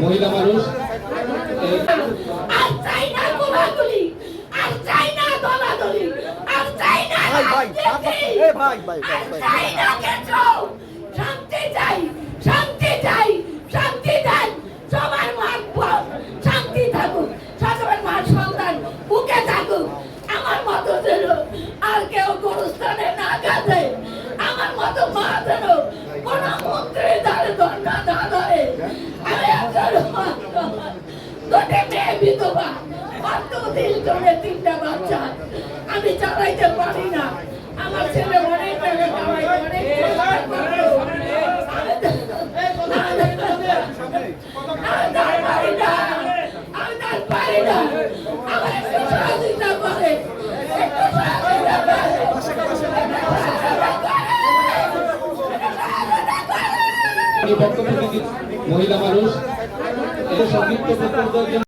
মহিলা মানুষ আর চাই না গোলাগুলি, আর চাই না দলাদলি, আর চাই না চাই না কিছু। শান্তি চাই, শান্তি চাই, শান্তি চাই। সবার মা শান্তি থাকুক, সবার মা সন্তান বুকে থাকুক। আমার মতো যেন আর কেউ গোরস্থানে না কাঁদে, আমার মতো মা যেন কোন মন্ত্রী দ্বারে দণ্ডা না ধরে। আমি একজন দুটি মেয়ে বিধবা, অর্থদিন করে 3টা বাচ্চা, আমি চালাইতে পারি না। আমার ছেলে অনেক টাকা কামাই, অনেক চেষ্টা করে। বক্তব্য মহিলা মানুষ এটা সংক্ষিপ্ত বক্তব্যের জন্য